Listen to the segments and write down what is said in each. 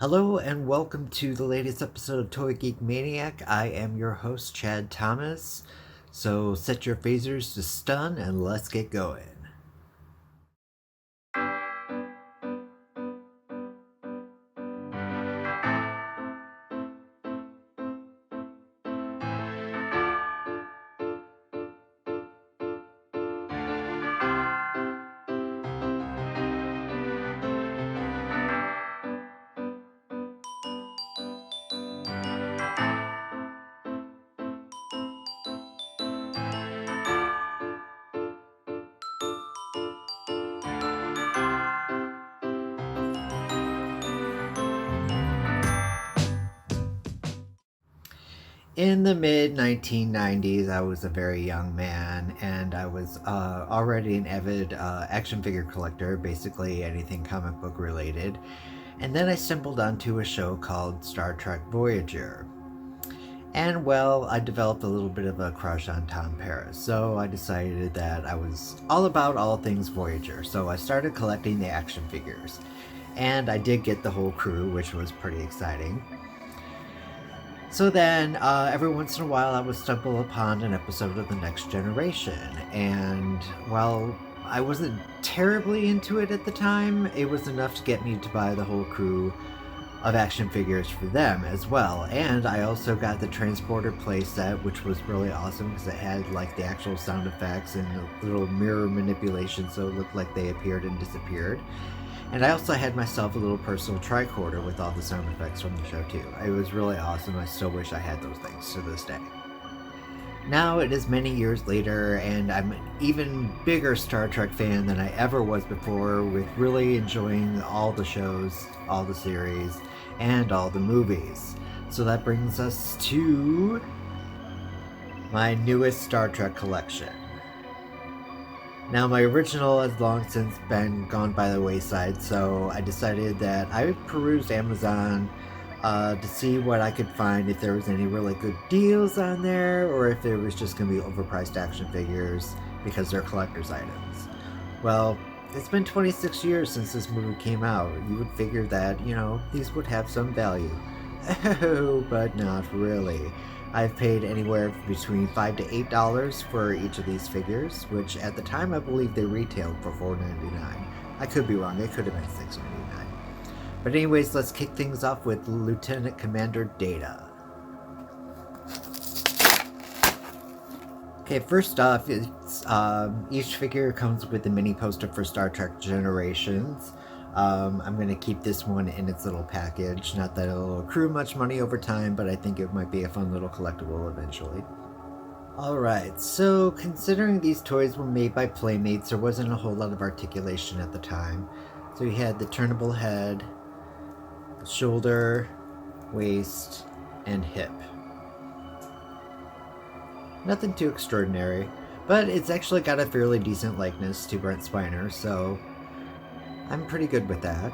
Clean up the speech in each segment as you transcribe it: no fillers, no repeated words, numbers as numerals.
Hello and welcome to the latest episode of Toy Geek Maniac. I am your host, Chad Thomas. So set your phasers to stun and let's get going. In the mid 1990s, I was a very young man and I was already an avid action figure collector, basically anything comic book related. And then I stumbled onto a show called Star Trek Voyager. And well, I developed a little bit of a crush on Tom Paris, so I decided that I was all about all things Voyager. So I started collecting the action figures. And I did get the whole crew, which was pretty exciting. So then, every once in a while, I would stumble upon an episode of The Next Generation. And while I wasn't terribly into it at the time, it was enough to get me to buy the whole crew of action figures for them as well. And I also got the Transporter playset, which was really awesome because it had like the actual sound effects and a little mirror manipulation, so it looked like they appeared and disappeared. And I also had myself a little personal tricorder with all the sound effects from the show too. It was really awesome. I still wish I had those things to this day. Now it is many years later, and I'm an even bigger Star Trek fan than I ever was before, with really enjoying all the shows, all the series, and all the movies. So that brings us to my newest Star Trek collection. Now, my original has long since been gone by the wayside, so I decided that I would peruse Amazon to see what I could find, if there was any really good deals on there, or if there was just going to be overpriced action figures because they're collector's items. Well, it's been 26 years since this movie came out. You would figure that, these would have some value. Oh, but not really. I've paid anywhere between $5 to $8 for each of these figures, which at the time I believe they retailed for $4.99. I could be wrong, it could have been $6.99. But anyways, let's kick things off with Lieutenant Commander Data. Okay, first off, each figure comes with a mini poster for Star Trek Generations. I'm going to keep this one in its little package. Not that it'll accrue much money over time, but I think it might be a fun little collectible eventually. Alright, so considering these toys were made by Playmates, there wasn't a whole lot of articulation at the time. So you had the turnable head, shoulder, waist, and hip. Nothing too extraordinary, but it's actually got a fairly decent likeness to Brent Spiner, so I'm pretty good with that.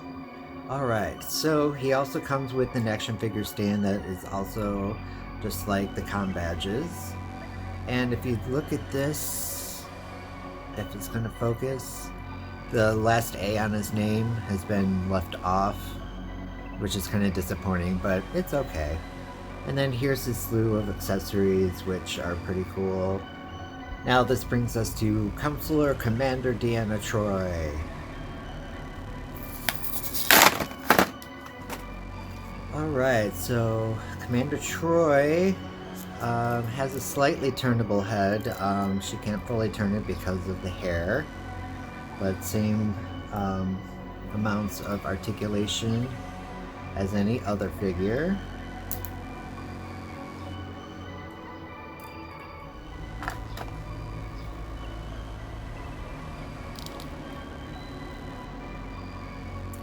Alright, so he also comes with an action figure stand that is also just like the comm badges. And if you look at this, if it's going to focus, the last A on his name has been left off, which is kind of disappointing, but it's okay. And then here's his slew of accessories, which are pretty cool. Now this brings us to Counselor Commander Deanna Troi. Alright, so Commander Troi has a slightly turnable head. She can't fully turn it because of the hair, but same amounts of articulation as any other figure.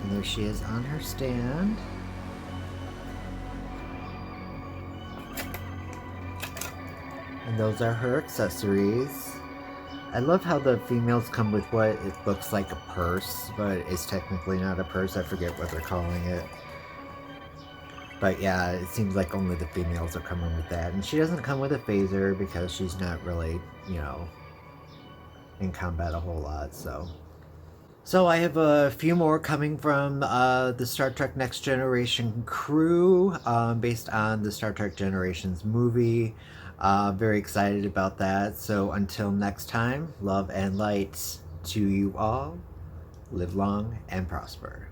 And there she is on her stand. And those are her accessories. I love how the females come with what it looks like a purse, but it's technically not a purse. I forget what they're calling it. But yeah, it seems like only the females are coming with that. And she doesn't come with a phaser because she's not really, in combat a whole lot, so. So I have a few more coming from the Star Trek Next Generation crew, based on the Star Trek Generations movie. Very excited about that. So until next time, love and light to you all. Live long and prosper.